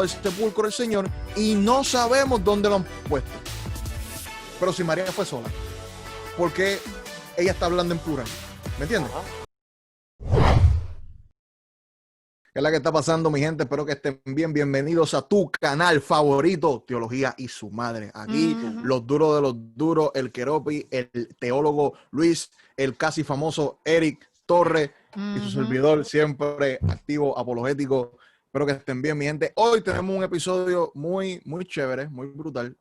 del sepulcro del Señor y no sabemos dónde lo han puesto. Pero si María fue sola, ¿por qué ella está hablando en plural? ¿Me entiendes? ¿Qué es la que está pasando, mi gente? Espero que estén bien. Bienvenidos a tu canal favorito, Teología y su Madre. Aquí, los duros de los duros, el Keropi, el teólogo Luis, el casi famoso Eric Torres y su servidor siempre activo, apologético. Espero que estén bien, mi gente. Hoy tenemos un episodio muy chévere, muy brutal.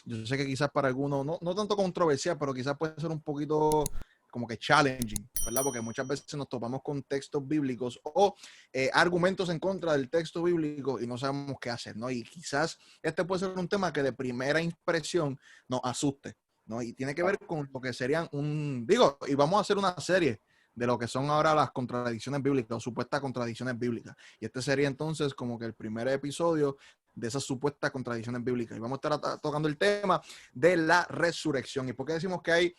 Yo sé que quizás para algunos, no tanto controversial, pero quizás puede ser un poquito como que challenging, ¿verdad? Porque muchas veces nos topamos con textos bíblicos o argumentos en contra del texto bíblico y no sabemos qué hacer, ¿no? Y quizás este puede ser un tema que de primera impresión nos asuste, ¿no? Y tiene que ver con lo que serían y vamos a hacer una serie de lo que son ahora las contradicciones bíblicas o supuestas contradicciones bíblicas. Y este sería entonces como que el primer episodio de esas supuestas contradicciones bíblicas. Y vamos a estar tocando el tema de la resurrección. ¿Y por qué decimos que hay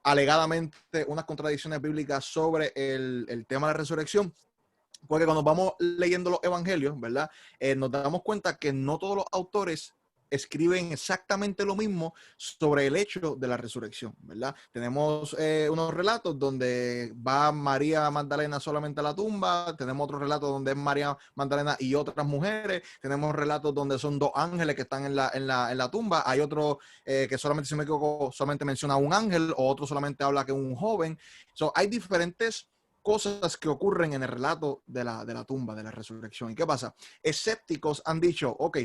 alegadamente unas contradicciones bíblicas sobre el tema de la resurrección? Porque cuando vamos leyendo los evangelios, ¿verdad? Nos damos cuenta que no todos los autores escriben exactamente lo mismo sobre el hecho de la resurrección, ¿verdad? Tenemos unos relatos donde va María Magdalena solamente a la tumba, tenemos otros relatos donde es María Magdalena y otras mujeres, tenemos relatos donde son dos ángeles que están en la tumba, hay otro que solamente, si me equivoco, solamente menciona a un ángel, o otro solamente habla que un joven. Hay diferentes cosas que ocurren en el relato de la tumba, de la resurrección. ¿Y qué pasa? Escépticos han dicho, ok,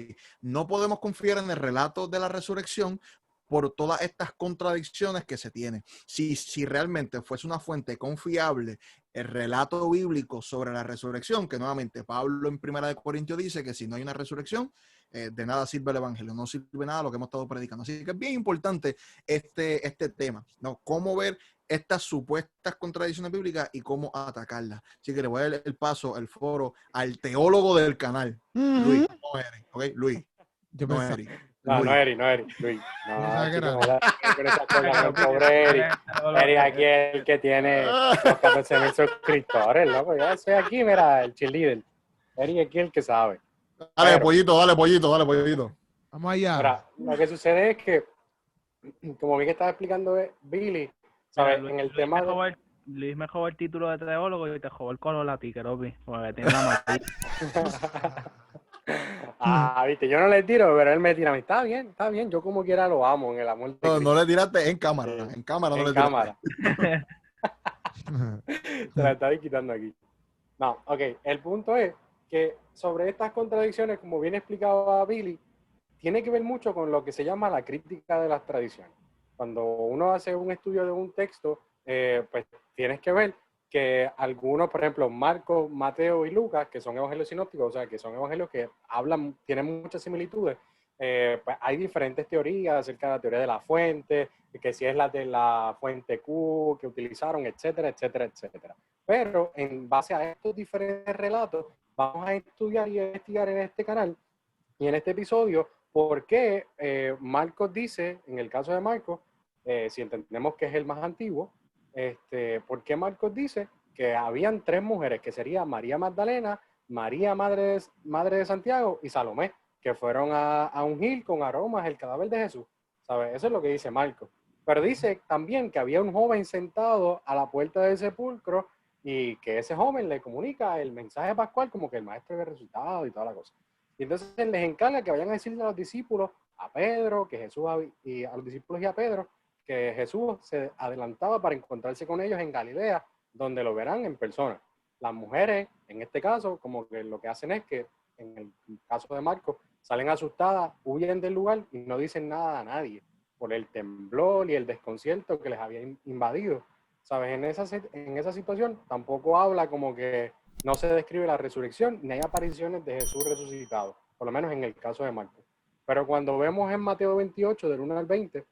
no podemos confiar en el relato de la resurrección por todas estas contradicciones que se tienen. Si realmente fuese una fuente confiable el relato bíblico sobre la resurrección, que nuevamente Pablo en 1 Corintios dice que si no hay una resurrección, de nada sirve el evangelio, no sirve nada lo que hemos estado predicando. Así que es bien importante este tema, ¿no? Cómo ver estas supuestas contradicciones bíblicas y cómo atacarlas. Así que le voy a dar el paso, el foro, al teólogo del canal, Luis, no Eric, ¿ok? Luis, no Eric. No, Luis. no Eric, Luis. No, chico, era. no la con esas cosas, el pobre Eric. Eric aquí es el que tiene los 14,000 suscriptores, loco. Yo soy aquí, mira, el cheerleader. Eric aquí es el que sabe. Dale, pollito, dale, pollito, dale, pollito. Vamos allá. Mira, lo que sucede es que, como bien que estaba explicando Billy, ¿sabes? Mira, en el Luis tema de... Luis me jugó el título de teólogo y te jugó el color a ti, Keropi, porque tiene una Ah, viste, yo no le tiro, pero él me tira a mí. Está bien, yo como quiera lo amo en el amor de Cristo. No le tiraste en cámara, en cámara no en le cámara. tiraste. Se la estaba quitando aquí. No, ok, el punto es que sobre estas contradicciones, como bien explicaba Billy, tiene que ver mucho con lo que se llama la crítica de las tradiciones. Cuando uno hace un estudio de un texto, pues tienes que ver que algunos, por ejemplo, Marcos, Mateo y Lucas, que son evangelios sinópticos, o sea, que son evangelios que tienen muchas similitudes, pues hay diferentes teorías acerca de la teoría de la fuente, que si es la de la fuente Q que utilizaron, etcétera, etcétera, etcétera. Pero en base a estos diferentes relatos, vamos a estudiar y investigar en este canal y en este episodio por qué Marcos dice, en el caso de Marcos, si entendemos que es el más antiguo, por qué Marcos dice que habían tres mujeres, que sería María Magdalena, María madre de Santiago y Salomé, que fueron a ungir con aromas el cadáver de Jesús. ¿Sabes? Eso es lo que dice Marcos. Pero dice también que había un joven sentado a la puerta del sepulcro y que ese joven le comunica el mensaje pascual como que el maestro había resucitado y toda la cosa. Y entonces les encarga que vayan a decirle a los discípulos, a Pedro, que Jesús, y a los discípulos y a Pedro, que Jesús se adelantaba para encontrarse con ellos en Galilea, donde lo verán en persona. Las mujeres, en este caso, como que lo que hacen es que, en el caso de Marcos, salen asustadas, huyen del lugar y no dicen nada a nadie por el temblor y el desconcierto que les había invadido. ¿Sabes? En esa situación tampoco habla como que no se describe la resurrección ni hay apariciones de Jesús resucitado, por lo menos en el caso de Marcos. Pero cuando vemos en Mateo 28, del 1 al 20,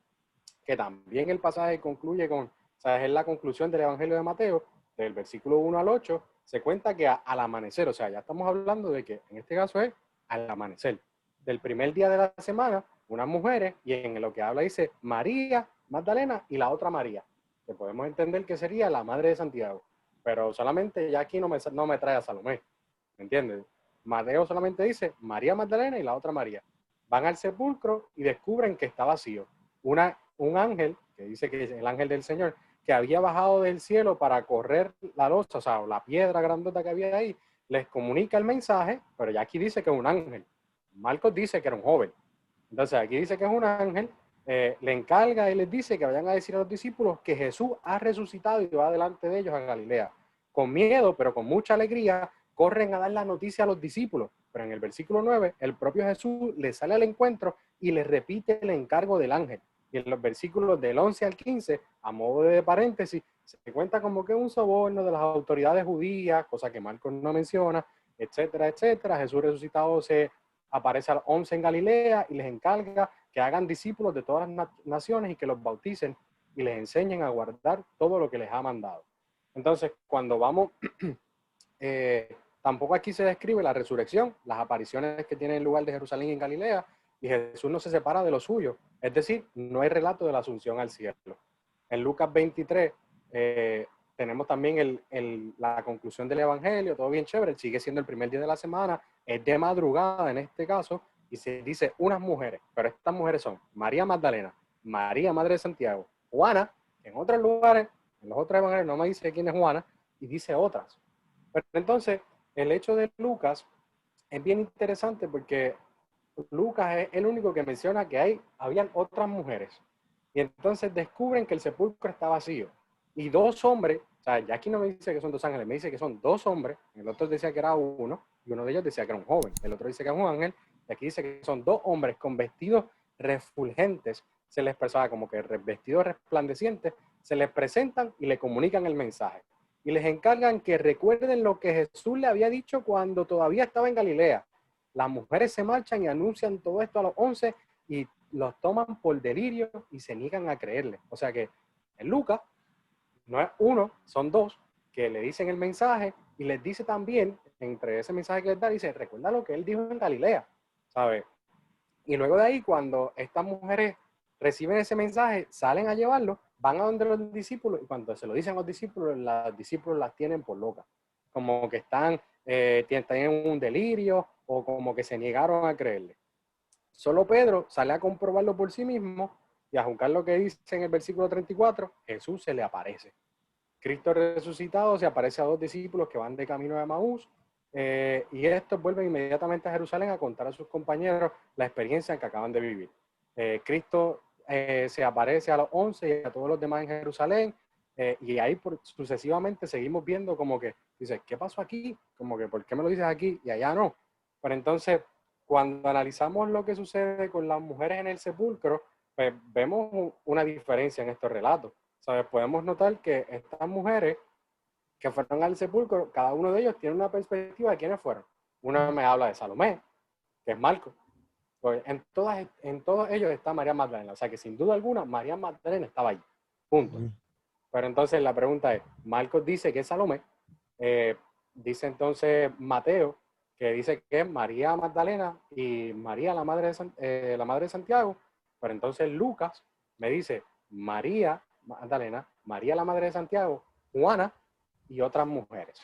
que también el pasaje concluye con, o sea, es la conclusión del Evangelio de Mateo, del versículo 1 al 8, se cuenta que al amanecer, o sea, ya estamos hablando de que en este caso es al amanecer, del primer día de la semana, unas mujeres, y en lo que habla dice María Magdalena y la otra María, que podemos entender que sería la madre de Santiago, pero solamente ya aquí no me trae a Salomé, ¿me entiendes? Mateo solamente dice María Magdalena y la otra María. Van al sepulcro y descubren que está vacío. Un ángel, que dice que es el ángel del Señor, que había bajado del cielo para correr la losa, o sea, la piedra grandota que había ahí, les comunica el mensaje, pero ya aquí dice que es un ángel. Marcos dice que era un joven. Entonces aquí dice que es un ángel, le encarga y les dice que vayan a decir a los discípulos que Jesús ha resucitado y va delante de ellos a Galilea. Con miedo, pero con mucha alegría, corren a dar la noticia a los discípulos. Pero en el versículo 9, el propio Jesús les sale al encuentro y les repite el encargo del ángel. Y en los versículos del 11 al 15, a modo de paréntesis, se cuenta como que un soborno de las autoridades judías, cosa que Marcos no menciona, etcétera, etcétera. Jesús resucitado se aparece a los 11 en Galilea y les encarga que hagan discípulos de todas las naciones y que los bauticen y les enseñen a guardar todo lo que les ha mandado. Entonces, cuando vamos, tampoco aquí se describe la resurrección, las apariciones que tienen lugar de Jerusalén y en Galilea, y Jesús no se separa de lo suyo. Es decir, no hay relato de la asunción al cielo. En Lucas 23 tenemos también la conclusión del Evangelio, todo bien chévere, sigue siendo el primer día de la semana, es de madrugada en este caso, y se dice unas mujeres, pero estas mujeres son María Magdalena, María, madre de Santiago, Juana, en otros lugares, en los otros evangelios no me dice quién es Juana, y dice otras. Pero entonces, el hecho de Lucas es bien interesante porque Lucas es el único que menciona que habían otras mujeres. Y entonces descubren que el sepulcro está vacío. Y dos hombres, o sea, ya aquí no me dice que son dos ángeles, me dice que son dos hombres, el otro decía que era uno, y uno de ellos decía que era un joven, el otro dice que es un ángel, y aquí dice que son dos hombres con vestidos refulgentes, se les expresaba como que vestidos resplandecientes, se les presentan y le comunican el mensaje. Y les encargan que recuerden lo que Jesús le había dicho cuando todavía estaba en Galilea. Las mujeres se marchan y anuncian todo esto a los 11 y los toman por delirio y se niegan a creerle. O sea que en Lucas no es uno, son dos que le dicen el mensaje y les dice también, entre ese mensaje que les da, dice, recuerda lo que él dijo en Galilea, ¿sabes? Y luego de ahí, cuando estas mujeres reciben ese mensaje, salen a llevarlo, van a donde los discípulos y cuando se lo dicen a los discípulos las tienen por locas. Como que tienen un delirio o como que se negaron a creerle. Solo Pedro sale a comprobarlo por sí mismo y a juzgar lo que dice en el versículo 34, Jesús se le aparece. Cristo resucitado se aparece a dos discípulos que van de camino de Emaús y estos vuelven inmediatamente a Jerusalén a contar a sus compañeros la experiencia que acaban de vivir. Cristo se aparece a los 11 y a todos los demás en Jerusalén y ahí sucesivamente seguimos viendo como que dice, ¿qué pasó aquí? Como que, ¿por qué me lo dices aquí y allá no? Pero entonces, cuando analizamos lo que sucede con las mujeres en el sepulcro, pues vemos una diferencia en estos relatos. ¿Sabes? Podemos notar que estas mujeres que fueron al sepulcro, cada uno de ellos tiene una perspectiva de quiénes fueron. Uno me habla de Salomé, que es Marcos. Pues en todos ellos está María Magdalena. O sea que sin duda alguna, María Magdalena estaba ahí. Punto. Pero entonces la pregunta es, Marcos dice que es Salomé, dice entonces Mateo, que dice que es María Magdalena y María la madre de Santiago, pero entonces Lucas me dice María Magdalena, María la madre de Santiago, Juana y otras mujeres.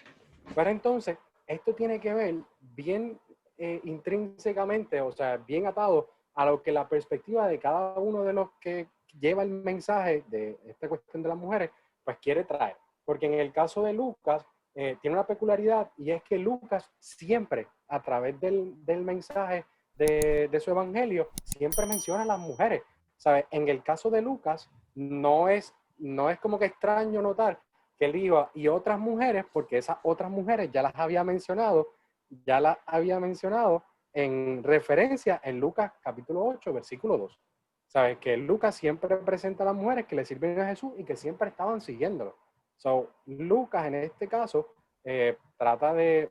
Pero entonces esto tiene que ver bien intrínsecamente, o sea, bien atado a lo que la perspectiva de cada uno de los que lleva el mensaje de esta cuestión de las mujeres, pues quiere traer. Porque en el caso de Lucas, tiene una peculiaridad y es que Lucas siempre, a través del mensaje de su evangelio, siempre menciona a las mujeres. ¿Sabes? En el caso de Lucas, no es como que extraño notar que él iba y otras mujeres, porque esas otras mujeres ya las había mencionado en referencia en Lucas capítulo 8, versículo 2. ¿Sabes? Que Lucas siempre presenta a las mujeres que le sirven a Jesús y que siempre estaban siguiéndolo. So, Lucas en este caso trata de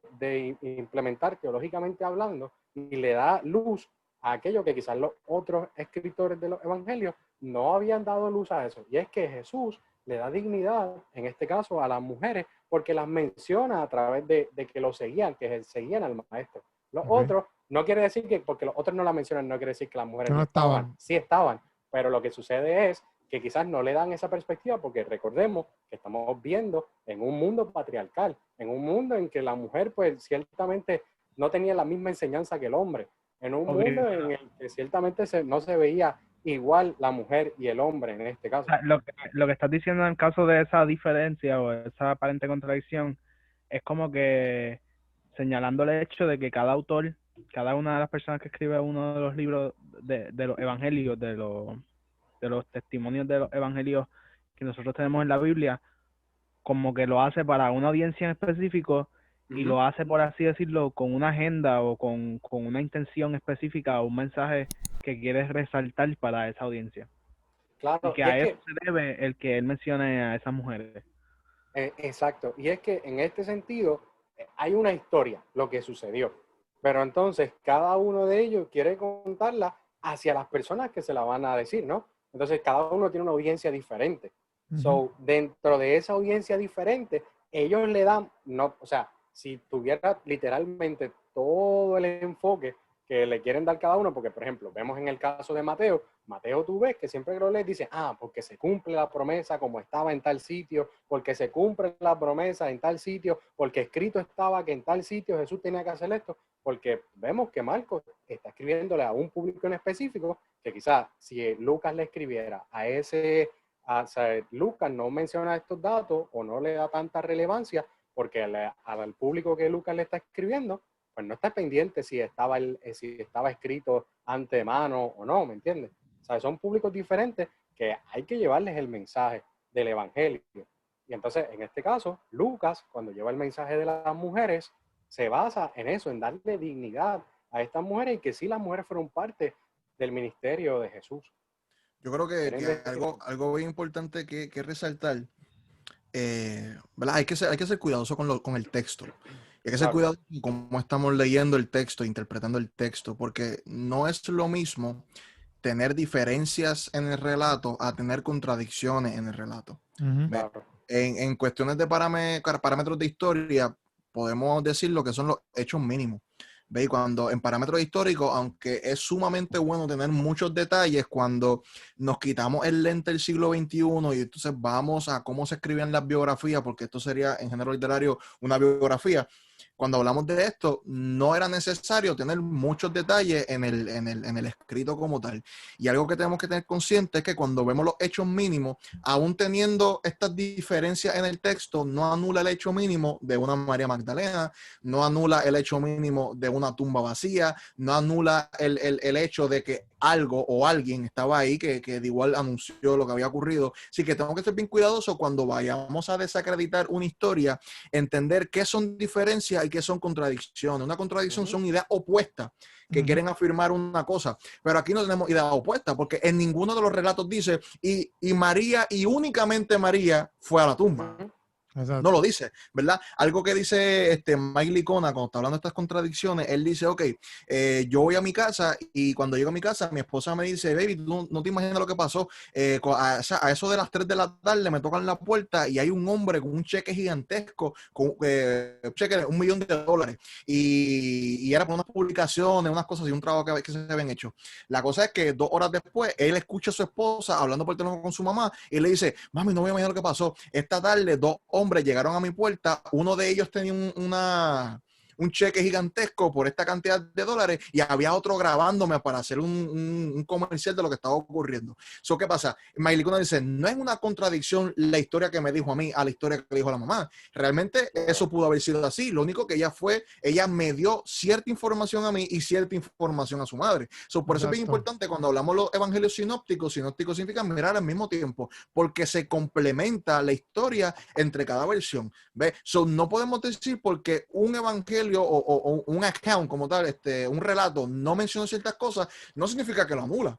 implementar teológicamente hablando y le da luz a aquello que quizás los otros escritores de los evangelios no habían dado luz a eso. Y es que Jesús le da dignidad, en este caso, a las mujeres porque las menciona a través de que lo seguían, que seguían al maestro. Los otros, no quiere decir que porque los otros no la mencionan, no quiere decir que las mujeres no estaban. Sí estaban, pero lo que sucede es que quizás no le dan esa perspectiva porque recordemos que estamos viendo en un mundo patriarcal, en un mundo en que la mujer pues ciertamente no tenían la misma enseñanza que el hombre. En un Ok. mundo en el que ciertamente no se veía igual la mujer y el hombre en este O caso. sea, lo que estás diciendo en caso de esa diferencia o esa aparente contradicción es como que señalando el hecho de que cada autor, cada una de las personas que escribe uno de los libros de los evangelios, de los testimonios de los evangelios que nosotros tenemos en la Biblia, como que lo hace para una audiencia en específico y Ujú. lo hace, por así decirlo, con una agenda o con una intención específica o un mensaje que quiere resaltar para esa audiencia. Y Claro, que y es a eso que, se debe el que él mencione a esas mujeres. exacto, y es que en este sentido hay una historia, lo que sucedió, pero entonces cada uno de ellos quiere contarla hacia las personas que se la van a decir, ¿no? Entonces cada uno tiene una audiencia diferente. So, dentro de esa audiencia diferente, ellos le dan, no, o sea, si tuviera literalmente todo el enfoque que le quieren dar cada uno, porque por ejemplo, vemos en el caso de Mateo, Mateo tú ves que siempre que lo lees dice, porque se cumple la promesa como estaba en tal sitio, porque se cumple la promesa en tal sitio, porque escrito estaba que en tal sitio Jesús tenía que hacer esto, porque vemos que Marcos está escribiéndole a un público en específico, que quizás si Lucas le escribiera o sea, Lucas no menciona estos datos o no le da tanta relevancia, porque al público que Lucas le está escribiendo, pues no está pendiente si estaba escrito antemano o no, ¿me entiendes? O sea, son públicos diferentes que hay que llevarles el mensaje del evangelio. Y entonces, en este caso, Lucas, cuando lleva el mensaje de las mujeres, se basa en eso, en darle dignidad a estas mujeres y que sí las mujeres fueron parte del ministerio de Jesús. Yo creo que ¿Quieren decir? algo bien importante que resaltar, ¿verdad? Hay que ser cuidadoso con el texto. Y hay que ser Claro. cuidadoso con cómo estamos leyendo el texto, interpretando el texto, porque no es lo mismo tener diferencias en el relato a tener contradicciones en el relato. ¿Ve? Claro. En cuestiones de parámetros de historia, podemos decir lo que son los hechos mínimos. ¿Ve? Y cuando en parámetros históricos, aunque es sumamente bueno tener muchos detalles, cuando nos quitamos el lente del siglo XXI y entonces vamos a cómo se escribían las biografías, porque esto sería en género literario una biografía, cuando hablamos de esto, no era necesario tener muchos detalles en el escrito como tal. Y algo que tenemos que tener consciente es que cuando vemos los hechos mínimos, aún teniendo estas diferencias en el texto, no anula el hecho mínimo de una María Magdalena, no anula el hecho mínimo de una tumba vacía, no anula el hecho de que algo o alguien estaba ahí que de igual anunció lo que había ocurrido. Así que tenemos que ser bien cuidadosos cuando vayamos a desacreditar una historia, entender qué son diferencias y qué son contradicciones. Una contradicción son ideas opuestas que quieren afirmar una cosa, pero aquí no tenemos ideas opuestas porque en ninguno de los relatos dice y María y únicamente María fue a la tumba. Exacto. No lo dice, ¿verdad? Algo que dice Mike Licona cuando está hablando de estas contradicciones, él dice, ok, yo voy a mi casa y cuando llego a mi casa, mi esposa me dice, baby, tú no te imaginas lo que pasó. A eso de las 3 de la tarde me tocan la puerta y hay un hombre con un cheque gigantesco, con un cheque de $1,000,000. Y era por unas publicaciones, unas cosas y un trabajo que se habían hecho. La cosa es que 2 horas después, él escucha a su esposa hablando por teléfono con su mamá y le dice, mami, no me imaginar lo que pasó. Esta tarde 2 hombres llegaron a mi puerta, uno de ellos tenía un cheque gigantesco por esta cantidad de dólares y había otro grabándome para hacer un comercial de lo que estaba ocurriendo. ¿So qué pasa? Mailicuna dice, no es una contradicción la historia que me dijo a mí a la historia que le dijo a la mamá. Realmente eso pudo haber sido así. Lo único que ella me dio cierta información a mí y cierta información a su madre. So, por eso es bien importante cuando hablamos de los evangelios sinópticos significa mirar al mismo tiempo, porque se complementa la historia entre cada versión. ¿Ves? So, no podemos decir porque un evangelio o un account como tal, un relato no menciona ciertas cosas, no significa que lo anula.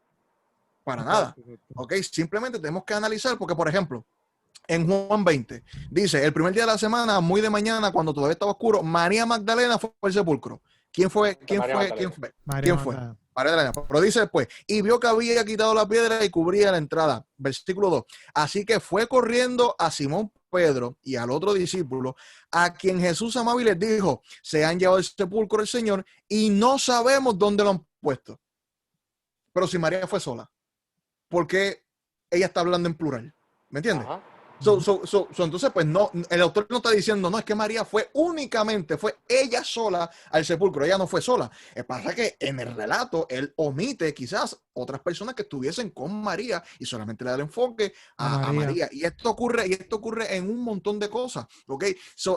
Para nada. ¿Ok? Simplemente tenemos que analizar porque, por ejemplo, en Juan 20, dice, el primer día de la semana, muy de mañana, cuando todavía estaba oscuro, María Magdalena fue al sepulcro. ¿Quién fue? María Magdalena. Pero dice después, y vio que había quitado la piedra y cubría la entrada. Versículo 2. Así que fue corriendo a Simón Pedro y al otro discípulo, a quien Jesús amaba y les dijo, se han llevado el sepulcro del Señor y no sabemos dónde lo han puesto. Pero si María fue sola, ¿por qué ella está hablando en plural? ¿Me entiendes? Ajá. Entonces, pues no, el autor no está diciendo, no, es que María fue ella sola al sepulcro, ella no fue sola. Pasa que en el relato él omite quizás otras personas que estuviesen con María y solamente le da el enfoque a María. Y esto ocurre en un montón de cosas, ¿ok?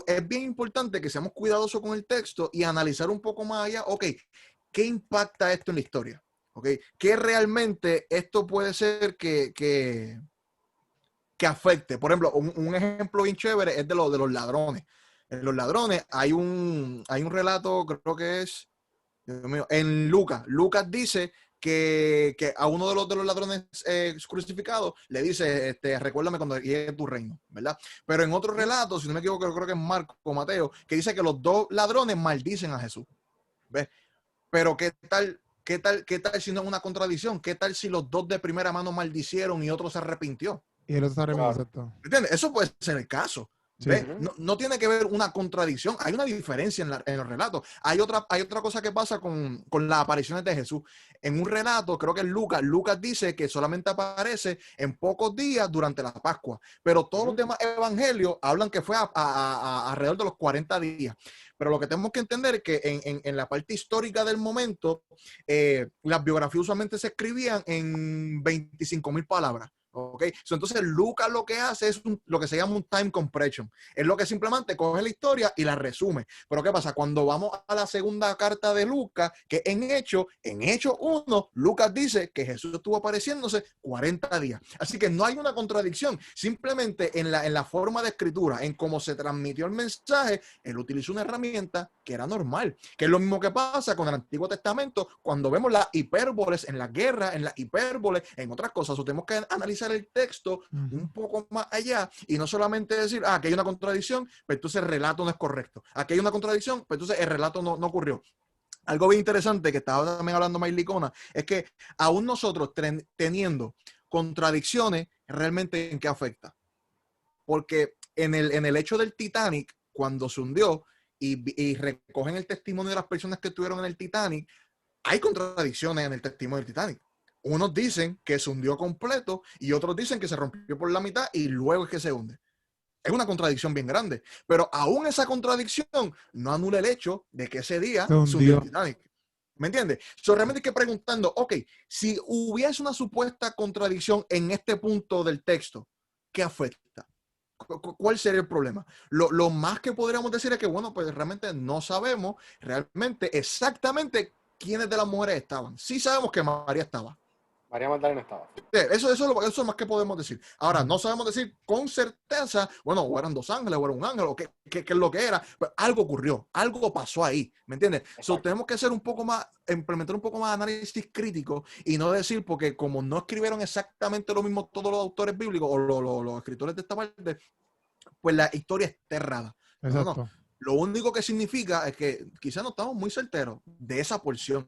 Es bien importante que seamos cuidadosos con el texto y analizar un poco más allá, ok, ¿qué impacta esto en la historia? ¿Ok? ¿Qué realmente esto puede ser que afecte? Por ejemplo, un ejemplo bien chévere es de los ladrones. En los ladrones hay un relato, creo que es, Dios mío, en Lucas. Lucas dice que a uno de los ladrones crucificados le dice, recuérdame cuando llegue tu reino, ¿verdad? Pero en otro relato, si no me equivoco, creo que es Marco o Mateo, que dice que los dos ladrones maldicen a Jesús. ¿Ves? Pero ¿qué tal si no es una contradicción? ¿Qué tal si los dos de primera mano maldicieron y otro se arrepintió? Y el otro se arrepiente, Claro. exacto. ¿Entiendes? Eso puede ser el caso. Sí. ¿Ves? No tiene que ver una contradicción, hay una diferencia en los relatos. Hay otra cosa que pasa con las apariciones de Jesús. En un relato, creo que es Lucas dice que solamente aparece en pocos días durante la Pascua, pero todos los demás evangelios hablan que fue alrededor de los 40 días. Pero lo que tenemos que entender es que en la parte histórica del momento, las biografías usualmente se escribían en 25,000 palabras. Okay. Entonces Lucas lo que hace es lo que se llama un time compression. Es lo que simplemente coge la historia y la resume. Pero ¿qué pasa? Cuando vamos a la segunda carta de Lucas, que en Hechos 1, Lucas dice que Jesús estuvo apareciéndose 40 días. Así que no hay una contradicción. Simplemente en la forma de escritura, en cómo se transmitió el mensaje, él utilizó una herramienta que era normal. Que es lo mismo que pasa con el Antiguo Testamento cuando vemos las hipérboles en la guerra, en las hipérboles, en otras cosas. O tenemos que analizar el texto un poco más allá y no solamente decir, que hay una contradicción, pero entonces el relato no es correcto. Aquí hay una contradicción, pero entonces el relato no ocurrió. Algo bien interesante que estaba también hablando Maylicona es que aún nosotros teniendo contradicciones, realmente ¿en qué afecta? Porque en el hecho del Titanic, cuando se hundió y recogen el testimonio de las personas que estuvieron en el Titanic, hay contradicciones en el testimonio del Titanic. Unos dicen que se hundió completo y otros dicen que se rompió por la mitad y luego es que se hunde. Es una contradicción bien grande, pero aún esa contradicción no anula el hecho de que ese día se hundió el Titanic. ¿Me entiendes? Realmente hay que preguntando, ok, si hubiese una supuesta contradicción en este punto del texto, ¿qué afecta? ¿Cuál sería el problema? Lo más que podríamos decir es que, bueno, pues realmente no sabemos realmente exactamente quiénes de las mujeres estaban. Sí sabemos que María estaba. María Magdalena estaba. Eso es lo más que podemos decir. Ahora, no sabemos decir con certeza, bueno, o eran dos ángeles, o era un ángel, o qué es lo que era. Pero algo ocurrió, algo pasó ahí, ¿me entiendes? Tenemos que hacer un poco más, implementar un poco más de análisis crítico y no decir, porque como no escribieron exactamente lo mismo todos los autores bíblicos o los escritores de esta parte, pues la historia está errada. No. Lo único que significa es que quizás no estamos muy certeros de esa porción.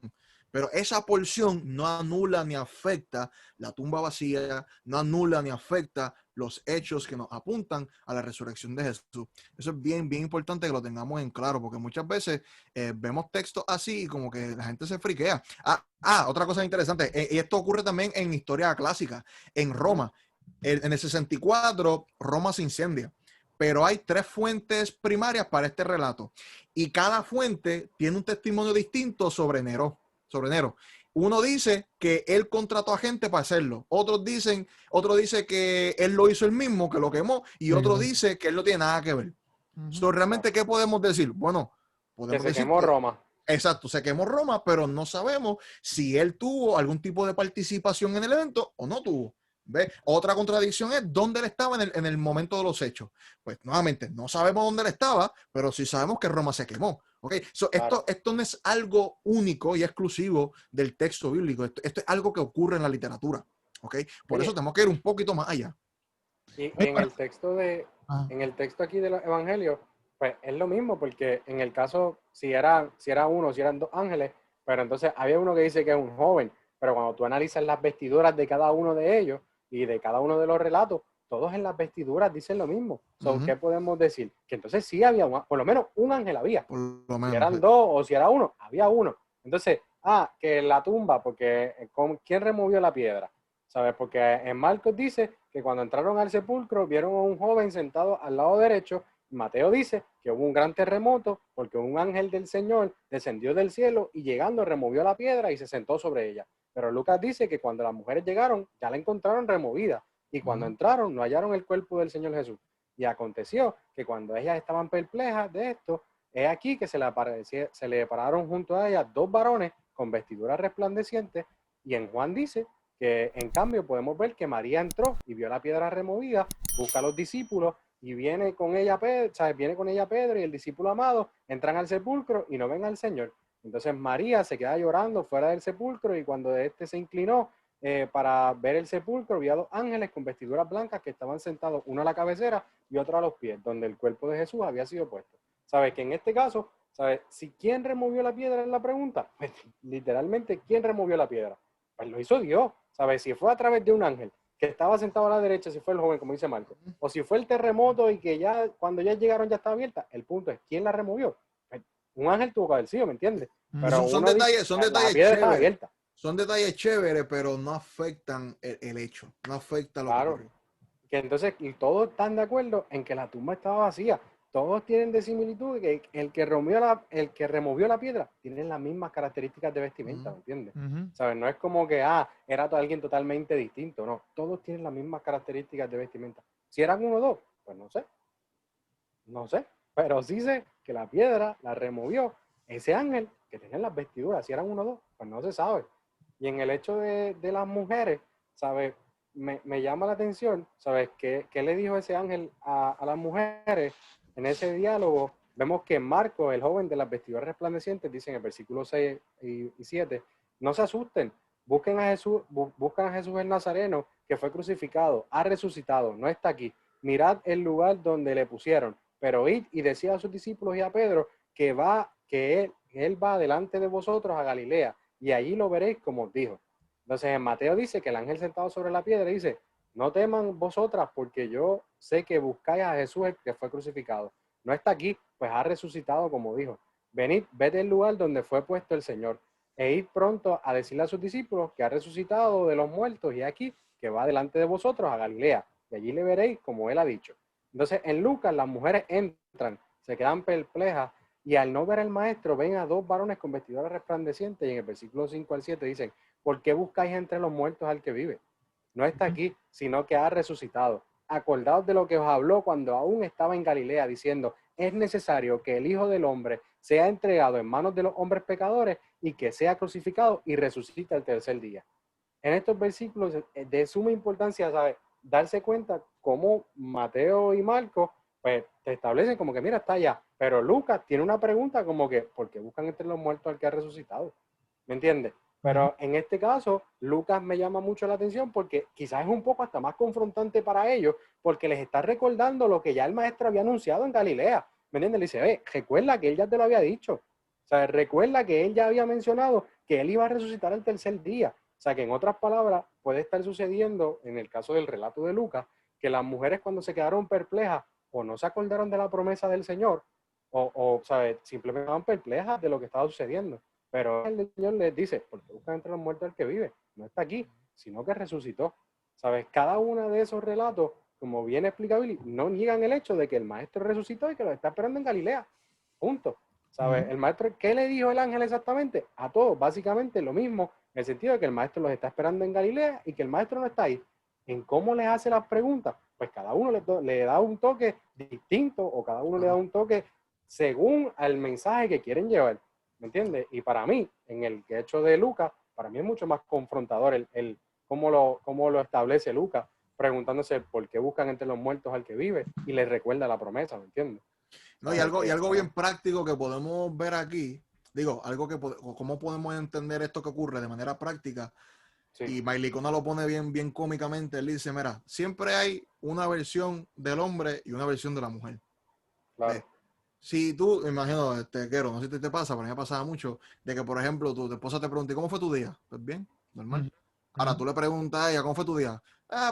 Pero esa porción no anula ni afecta la tumba vacía, no anula ni afecta los hechos que nos apuntan a la resurrección de Jesús. Eso es bien, bien importante que lo tengamos en claro, porque muchas veces vemos textos así y como que la gente se friquea. Otra cosa interesante, y esto ocurre también en historia clásica, en Roma. En el 64, Roma se incendia. Pero hay 3 fuentes primarias para este relato. Y cada fuente tiene un testimonio distinto sobre Nerón. Uno dice que él contrató a gente para hacerlo. Otro dice que él lo hizo él mismo, que lo quemó. Y otro dice que él no tiene nada que ver. Realmente, ¿qué podemos decir? Bueno, podemos que se decir quemó Roma. Exacto, se quemó Roma, pero no sabemos si él tuvo algún tipo de participación en el evento o no tuvo. ¿Ves? Otra contradicción es dónde él estaba en el momento de los hechos. Pues nuevamente, no sabemos dónde él estaba, pero sí sabemos que Roma se quemó. ¿Okay? Claro. Esto no es algo único y exclusivo del texto bíblico. Esto es algo que ocurre en la literatura. ¿Okay? Por eso tenemos que ir un poquito más allá. Y en el texto aquí de los evangelios, pues es lo mismo, porque en el caso, si eran 2 ángeles, pero entonces había uno que dice que es un joven, pero cuando tú analizas las vestiduras de cada uno de ellos y de cada uno de los relatos, todos en las vestiduras dicen lo mismo. ¿Qué podemos decir? Que entonces sí había, por lo menos un ángel había. Por lo menos, si eran 2 o si era 1, había uno. Entonces, que la tumba, porque ¿quién removió la piedra? O ¿sabes? Porque en Marcos dice que cuando entraron al sepulcro vieron a un joven sentado al lado derecho. Mateo dice que hubo un gran terremoto porque un ángel del Señor descendió del cielo y llegando removió la piedra y se sentó sobre ella. Pero Lucas dice que cuando las mujeres llegaron ya la encontraron removida y cuando entraron no hallaron el cuerpo del Señor Jesús. Y aconteció que cuando ellas estaban perplejas de esto, es aquí que se le pararon junto a ellas dos varones con vestiduras resplandecientes y en Juan dice que en cambio podemos ver que María entró y vio la piedra removida, busca a los discípulos y viene con ella Pedro, ¿sabes? Viene con ella Pedro y el discípulo amado, entran al sepulcro y no ven al Señor. Entonces María se queda llorando fuera del sepulcro y cuando este se inclinó para ver el sepulcro, vio a dos ángeles con vestiduras blancas que estaban sentados, uno a la cabecera y otro a los pies, donde el cuerpo de Jesús había sido puesto. ¿Sabes? Que en este caso, ¿sabes? Si quién removió la piedra es la pregunta, pues literalmente, ¿quién removió la piedra? Pues lo hizo Dios, ¿sabes? Si fue a través de un ángel que estaba sentado a la derecha, si fue el joven, como dice Marco, o si fue el terremoto y que ya cuando ya llegaron ya estaba abierta, el punto es, ¿quién la removió? Pues, un ángel tuvo que haber sido, ¿me entiendes? Pero son detalles chéveres. Son detalles chéveres, pero no afectan el hecho, no afecta lo que ocurrió. Que entonces y todos están de acuerdo en que la tumba estaba vacía. Todos tienen de similitud que el que removió la piedra tiene las mismas características de vestimenta, ¿me entiendes? ¿Sabes? No es como que, era alguien totalmente distinto, no. Todos tienen las mismas características de vestimenta. Si eran uno o dos, pues no sé. No sé. Pero sí sé que la piedra la removió ese ángel que tenía las vestiduras. Si eran uno o dos, pues no se sabe. Y en el hecho de las mujeres, ¿sabes? Me llama la atención, ¿sabes? ¿Qué le dijo ese ángel a las mujeres en ese diálogo? Vemos que Marco, el joven de las vestiduras resplandecientes, dice en el versículo 6 y 7, no se asusten, buscan a Jesús el Nazareno, que fue crucificado, ha resucitado, no está aquí. Mirad el lugar donde le pusieron, pero id y decid a sus discípulos y a Pedro que él va delante de vosotros a Galilea, y allí lo veréis como os dijo. Entonces en Mateo dice que el ángel sentado sobre la piedra dice, no teman vosotras porque yo sé que buscáis a Jesús el que fue crucificado. No está aquí, pues ha resucitado como dijo. Venid, ved el lugar donde fue puesto el Señor e id pronto a decirle a sus discípulos que ha resucitado de los muertos y aquí que va delante de vosotros a Galilea y allí le veréis como él ha dicho. Entonces en Lucas las mujeres entran, se quedan perplejas y al no ver al maestro ven a dos varones con vestiduras resplandecientes y en el versículo 5 al 7 dicen, ¿por qué buscáis entre los muertos al que vive? No está aquí, sino que ha resucitado. Acordaos de lo que os habló cuando aún estaba en Galilea, diciendo, es necesario que el Hijo del Hombre sea entregado en manos de los hombres pecadores y que sea crucificado y resucite al tercer día. En estos versículos de suma importancia, ¿sabes? Darse cuenta cómo Mateo y Marcos pues te establecen como que mira, está allá, pero Lucas tiene una pregunta como que ¿por qué buscan entre los muertos al que ha resucitado? ¿Me entiendes? Pero en este caso, Lucas me llama mucho la atención porque quizás es un poco hasta más confrontante para ellos porque les está recordando lo que ya el maestro había anunciado en Galilea. ¿Me entiendes? Le dice, recuerda que él ya te lo había dicho. O sea, recuerda que él ya había mencionado que él iba a resucitar el tercer día. O sea, que en otras palabras, puede estar sucediendo, en el caso del relato de Lucas, que las mujeres cuando se quedaron perplejas o no se acordaron de la promesa del Señor o ¿sabes? Simplemente estaban perplejas de lo que estaba sucediendo. Pero el Señor les dice, porque buscan entre los muertos el que vive. No está aquí, sino que resucitó. ¿Sabes? Cada uno de esos relatos, como bien explica Billy, no niegan el hecho de que el maestro resucitó y que lo está esperando en Galilea. Punto. ¿Sabes? El maestro, ¿qué le dijo el ángel exactamente? A todos, básicamente lo mismo, en el sentido de que el maestro los está esperando en Galilea y que el maestro no está ahí. En cómo les hace las preguntas, pues cada uno le da un toque distinto o cada uno le da un toque según al mensaje que quieren llevar. ¿Me entiendes? Y para mí, en el hecho de Lucas, para mí es mucho más confrontador el cómo lo establece Lucas, preguntándose por qué buscan entre los muertos al que vive y les recuerda la promesa, ¿me entiendes? No, y algo bien práctico que podemos ver aquí, cómo podemos entender esto que ocurre de manera práctica. Sí. Y Mailicona lo pone bien cómicamente. Él dice, mira, siempre hay una versión del hombre y una versión de la mujer. Claro. Si tú, me imagino, Quero, no sé si te pasa, pero a mí me pasaba mucho, de que, por ejemplo, tu esposa te pregunta, ¿cómo fue tu día? Pues bien, normal. Ahora tú le preguntas a ella, ¿cómo fue tu día?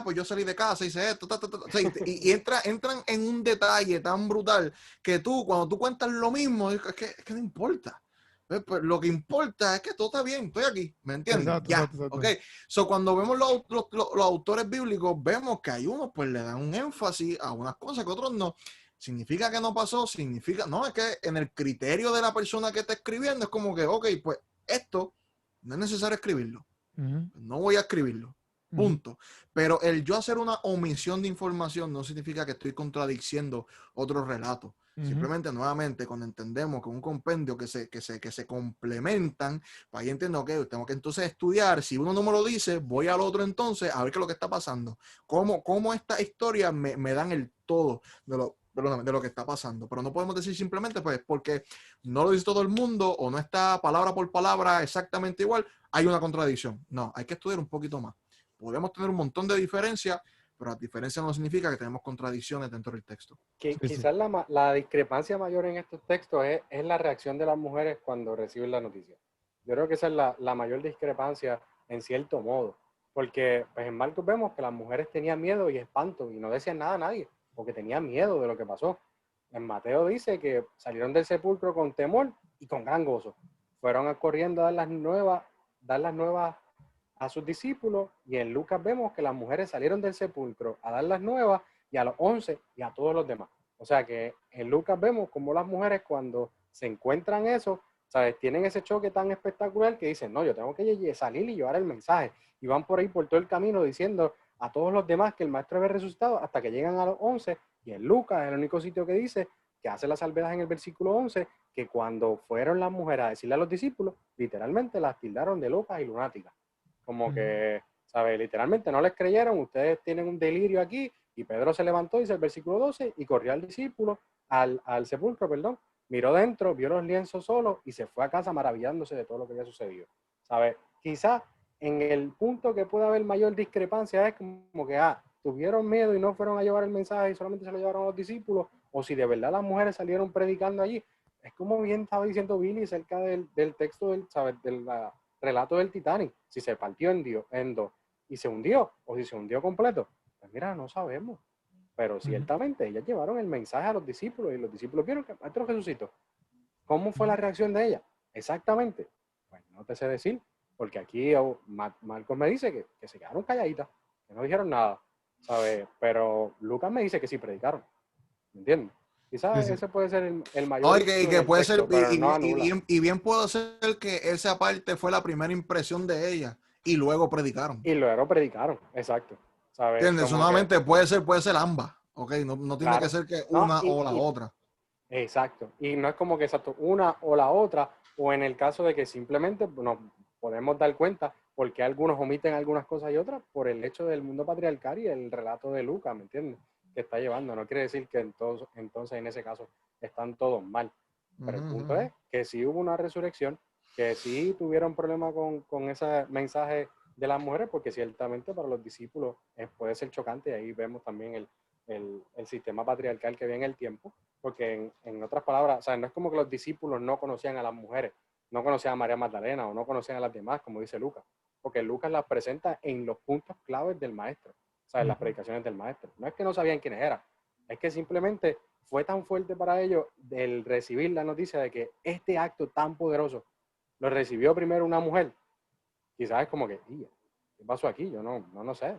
Pues yo salí de casa, hice esto, O sea, y entran en un detalle tan brutal que tú, cuando tú cuentas lo mismo, es que no importa. Pues lo que importa es que todo está bien, estoy aquí, ¿me entiendes? Exacto, Ya, exacto. ok. So, cuando vemos los autores bíblicos, vemos que hay unos pues le dan un énfasis a unas cosas que otros no. ¿Significa que no pasó? Significa, no, es que en el criterio de la persona que está escribiendo es como que, ok, pues esto no es necesario escribirlo. No voy a escribirlo. Punto. Pero el yo hacer una omisión de información no significa que estoy contradiciendo otros relatos. Simplemente, nuevamente, cuando entendemos que un compendio que se complementan, pues ahí entiendo que tengo que entonces estudiar. Si uno no me lo dice, voy al otro entonces a ver qué es lo que está pasando. Cómo esta historia me dan el todo de lo que está pasando. Pero no podemos decir simplemente, pues, porque no lo dice todo el mundo o no está palabra por palabra exactamente igual, hay una contradicción. No, hay que estudiar un poquito más. Podemos tener un montón de diferencias, pero las diferencias no significa que tenemos contradicciones dentro del texto. Quizás la discrepancia mayor en estos textos es la reacción de las mujeres cuando reciben la noticia. Yo creo que esa es la mayor discrepancia en cierto modo, porque pues en Marcos vemos que las mujeres tenían miedo y espanto y no decían nada a nadie, porque tenían miedo de lo que pasó. En Mateo dice que salieron del sepulcro con temor y con gran gozo. Fueron corriendo a dar las nuevas a sus discípulos, y en Lucas vemos que las mujeres salieron del sepulcro a dar las nuevas y a los 11 y a todos los demás. O sea que en Lucas vemos como las mujeres cuando se encuentran eso, ¿sabes? Tienen ese choque tan espectacular que dicen, no, yo tengo que salir y llevar el mensaje. Y van por ahí por todo el camino diciendo a todos los demás que el maestro había resucitado hasta que llegan a los 11. Y en Lucas es el único sitio que dice, que hace la salvedad en el versículo 11, que cuando fueron las mujeres a decirle a los discípulos, literalmente las tildaron de locas y lunáticas. Como que, ¿sabes? Literalmente no les creyeron, ustedes tienen un delirio aquí. Y Pedro se levantó, dice el versículo 12, y corrió al discípulo, al sepulcro, perdón, miró dentro, vio los lienzos solos y se fue a casa maravillándose de todo lo que había sucedido. ¿Sabes? Quizás en el punto que puede haber mayor discrepancia es como que, tuvieron miedo y no fueron a llevar el mensaje y solamente se lo llevaron a los discípulos, o si de verdad las mujeres salieron predicando allí. Es como bien estaba diciendo Billy cerca del texto, ¿sabes? Del relato del Titanic, si se partió en dos y se hundió, o si se hundió completo. Pues mira, no sabemos. Pero ciertamente ellas llevaron el mensaje a los discípulos y los discípulos vieron que el maestro resucitó. ¿Cómo fue la reacción de ella? Exactamente. Pues no te sé decir, porque aquí Marcos me dice que se quedaron calladitas, que no dijeron nada, ¿sabes? Pero Lucas me dice que sí predicaron. ¿Me entiendes? Quizás ese puede ser el mayor. No, y que puede texto, ser, no y bien puede ser que esa parte fue la primera impresión de ella y luego predicaron. Y luego predicaron, exacto. ¿Sabes? ¿Entiendes? Solamente puede ser ambas, ¿ok? No tiene que ser que una o la otra. Exacto. Y no es como que exacto una o la otra, o en el caso de que simplemente nos podemos dar cuenta porque algunos omiten algunas cosas y otras por el hecho del mundo patriarcal y el relato de Lucas, ¿me entiendes? Que está llevando. No quiere decir que entonces en ese caso están todos mal. Pero el punto es que sí hubo una resurrección, que sí tuvieron problemas con ese mensaje de las mujeres, porque ciertamente para los discípulos puede ser chocante, y ahí vemos también el sistema patriarcal que había en el tiempo, porque en otras palabras, o sea, no es como que los discípulos no conocían a las mujeres, no conocían a María Magdalena o no conocían a las demás, como dice Lucas, porque Lucas las presenta en los puntos claves del maestro, o sea, en las predicaciones del maestro. No es que no sabían quiénes eran, es que simplemente fue tan fuerte para ellos el recibir la noticia de que este acto tan poderoso lo recibió primero una mujer. Quizás es como que, ¿qué pasó aquí? Yo no sé,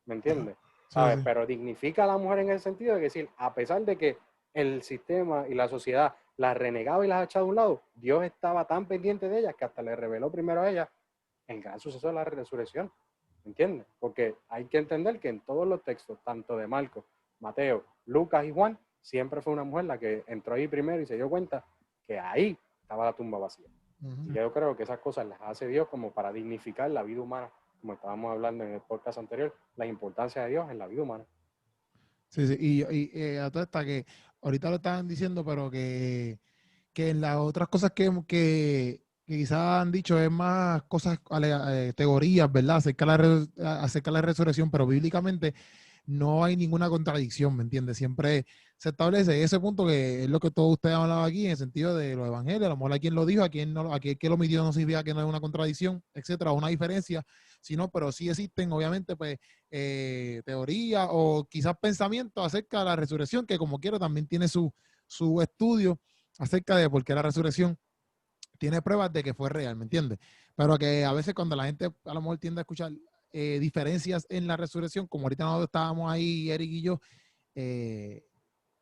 ¿me entiendes? ¿Sabes? Pero dignifica a la mujer en el sentido de que decir, a pesar de que el sistema y la sociedad las renegaba y las echaba a un lado, Dios estaba tan pendiente de ellas que hasta le reveló primero a ellas el gran suceso de la resurrección, ¿me entiendes? Porque hay que entender que en todos los textos, tanto de Marcos, Mateo, Lucas y Juan, siempre fue una mujer la que entró ahí primero y se dio cuenta que ahí estaba la tumba vacía. Y yo creo que esas cosas las hace Dios como para dignificar la vida humana, como estábamos hablando en el podcast anterior, la importancia de Dios en la vida humana. Sí, y a toda esta que ahorita lo estaban diciendo, pero que en las otras cosas que quizás han dicho es más cosas, teorías, ¿verdad? Acerca de la resurrección, pero bíblicamente no hay ninguna contradicción, ¿me entiendes? Siempre se establece ese punto que es lo que todos ustedes han hablado aquí en el sentido de los evangelios, a lo mejor a quien lo dijo, a quien no, a quien que lo midió no significa que no es una contradicción, etcétera, una diferencia, sino, pero sí existen obviamente pues teorías o quizás pensamientos acerca de la resurrección, que como quiera también tiene su estudio acerca de por qué la resurrección tiene pruebas de que fue real, ¿me entiendes? Pero que a veces cuando la gente a lo mejor tiende a escuchar diferencias en la resurrección, como ahorita nosotros estábamos ahí, Eric y yo,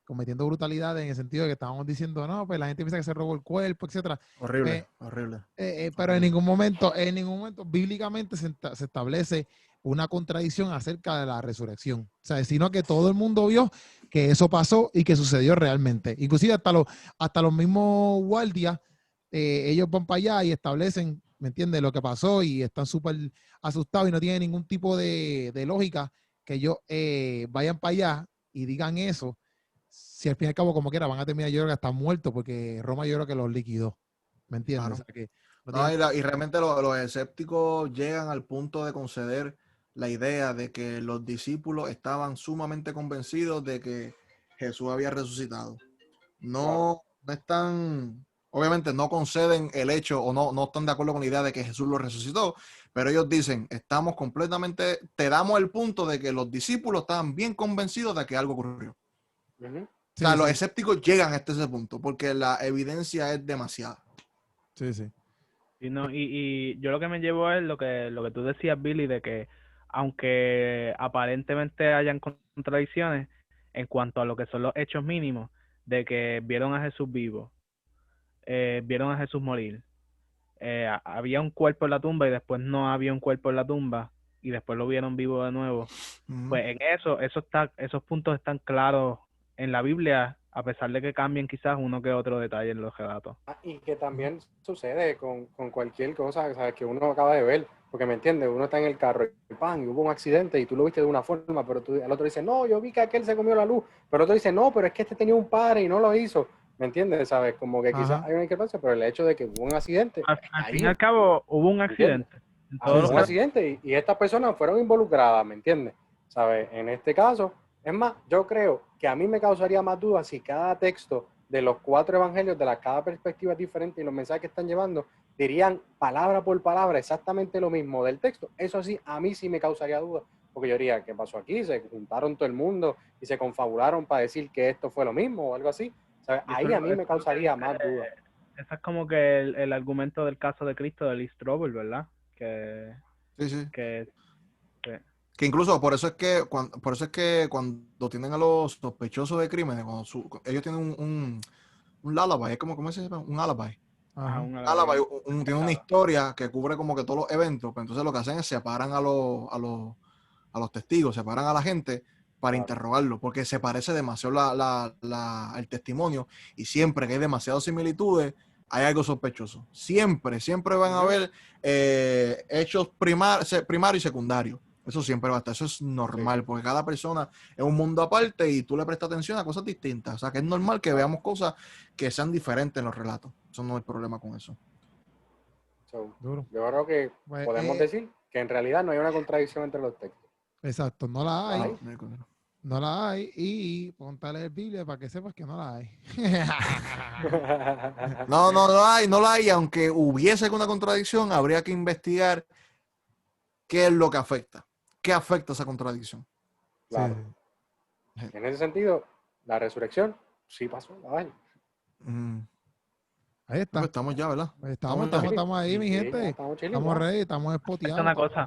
cometiendo brutalidades en el sentido de que estábamos diciendo, no, pues la gente piensa que se robó el cuerpo, etcétera. Horrible, horrible. Pero en ningún momento, bíblicamente se establece una contradicción acerca de la resurrección. O sea, sino que todo el mundo vio que eso pasó y que sucedió realmente. Inclusive hasta los mismos guardias, ellos van para allá y establecen, ¿me entiendes?, lo que pasó y están súper asustados y no tienen ningún tipo de lógica que ellos vayan para allá y digan eso. Si al fin y al cabo, como quiera, van a terminar, yo creo que hasta muertos, porque Roma yo creo que los liquidó. ¿Me entiendes? Claro. O sea, que no No, tienen- y realmente los escépticos llegan al punto de conceder la idea de que los discípulos estaban sumamente convencidos de que Jesús había resucitado. No están, obviamente no conceden el hecho o no están de acuerdo con la idea de que Jesús lo resucitó, pero ellos dicen, estamos completamente, te damos el punto de que los discípulos estaban bien convencidos de que algo ocurrió. Ujú. O sea, Sí, los sí. escépticos llegan hasta ese punto porque la evidencia es demasiada. Sí, sí. Y yo lo que me llevo es lo que tú decías, Billy, de que aunque aparentemente hayan contradicciones en cuanto a lo que son los hechos mínimos, de que vieron a Jesús vivo, vieron a Jesús morir, había un cuerpo en la tumba y después no había un cuerpo en la tumba y después lo vieron vivo de nuevo, pues en esos puntos están claros en la Biblia, a pesar de que cambien quizás uno que otro detalle en los relatos. Y que también sucede con cualquier cosa, ¿sabes?, que uno acaba de ver, porque me entiendes, uno está en el carro y ¡pam!, y hubo un accidente y tú lo viste de una forma, pero el otro dice, no, yo vi que aquel se comió la luz, pero el otro dice, no, pero es que este tenía un padre y no lo hizo, ¿me entiendes? ¿Sabes? Como que quizás Ajá. hay una discrepancia, pero el hecho de que hubo un accidente, Al está fin y ahí, al cabo hubo un ¿entiendes? accidente. En todos Hubo los un casos. accidente y estas personas fueron involucradas, ¿me entiendes? ¿Sabes? En este caso, es más, yo creo que a mí me causaría más dudas si cada texto de los 4 evangelios, cada perspectiva es diferente y los mensajes que están llevando, dirían palabra por palabra exactamente lo mismo del texto. Eso sí, a mí sí me causaría dudas, porque yo diría, ¿qué pasó aquí? Se juntaron todo el mundo y se confabularon para decir que esto fue lo mismo o algo así. ¿Sabes? Ahí a mí me causaría más dudas. Ese es como que el argumento del caso de Cristo de Lee Strobel, ¿verdad? Sí. Que Que incluso por eso es que cuando tienen a los sospechosos de crímenes, ellos tienen un lullaby, es ¿cómo se llama? Un alibi. Ajá. un Alibi, tiene una historia que cubre como que todos los eventos, pero entonces lo que hacen es separan a los testigos, separan a la gente para Claro. interrogarlo, porque se parece demasiado el testimonio y siempre que hay demasiadas similitudes, hay algo sospechoso. Siempre van a haber hechos primarios y secundarios. Eso siempre va a estar, eso es normal, porque cada persona es un mundo aparte y tú le prestas atención a cosas distintas. O sea, que es normal que veamos cosas que sean diferentes en los relatos. Eso no hay problema con eso. Duro. Yo creo que Pues, podemos decir que en realidad no hay una contradicción entre los textos. Exacto, no la hay. Ay. No la hay. Y ponte a leer Biblia para que sepas que no la hay. No la hay. Aunque hubiese alguna contradicción, habría que investigar qué es lo que afecta. ¿Qué afecta esa contradicción? Claro. Sí. En ese sentido, la resurrección sí pasó. Ay. Ahí está. Pues estamos ya, ¿verdad? Estamos ahí, mi Sí, gente. estamos chilling, Estamos ya. ready, estamos espoteados. una cosa.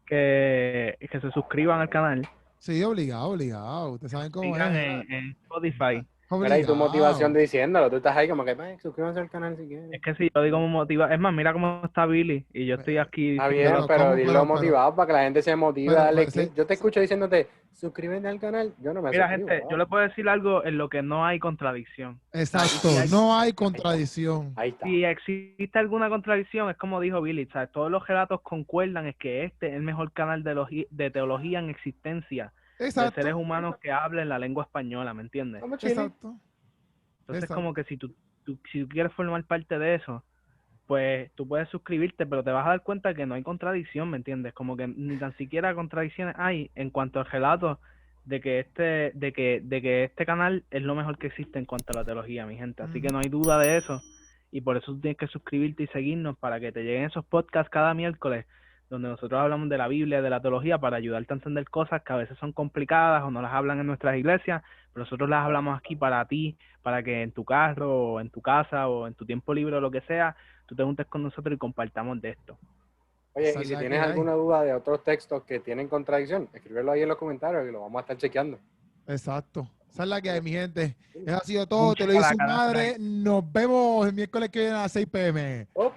Que se suscriban al canal, Sí, obligado. Ustedes saben cómo sigan es. en Spotify. Mira, y tu motivación Obligado. diciéndolo, tú estás ahí como que, suscríbanse al canal si quieren. Es que si yo digo motiva, es más, mira cómo está Billy y yo estoy aquí Está diciendo, bien, pero pero ¿cómo? dilo motivado para que la gente se motive a darle pero, click. Yo te escucho diciéndote, suscríbete al canal. Yo no me mira suscribo. gente, ¿no? yo le puedo decir algo en lo que no hay contradicción. Exacto, no hay contradicción. Ahí está. Si existe alguna contradicción, es como dijo Billy, ¿sabes? Todos los relatos concuerdan, es que este es el mejor canal de teología en existencia, de seres Exacto, humanos que hablen la lengua española, ¿me entiendes? Estamos chilling. exacto. Entonces Exacto. como que si tú quieres formar parte de eso, pues tú puedes suscribirte, pero te vas a dar cuenta que no hay contradicción, ¿me entiendes? Como que ni tan siquiera contradicciones hay en cuanto al relato de que este canal es lo mejor que existe en cuanto a la teología, mi gente. Así que no hay duda de eso. Y por eso tú tienes que suscribirte y seguirnos para que te lleguen esos podcasts cada miércoles donde nosotros hablamos de la Biblia, de la teología, para ayudarte a entender cosas que a veces son complicadas o no las hablan en nuestras iglesias, pero nosotros las hablamos aquí para ti, para que en tu carro, o en tu casa, o en tu tiempo libre, o lo que sea, tú te juntes con nosotros y compartamos de esto. Oye, Esa y es si la tienes que hay. alguna duda de otros textos que tienen contradicción, escríbelo ahí en los comentarios y lo vamos a estar chequeando. Exacto. Esa es la que hay, mi gente. Eso ha sido todo. Mucho Te lo dice para su cada madre. Nos vemos el miércoles que viene a las 6 p.m. Oh.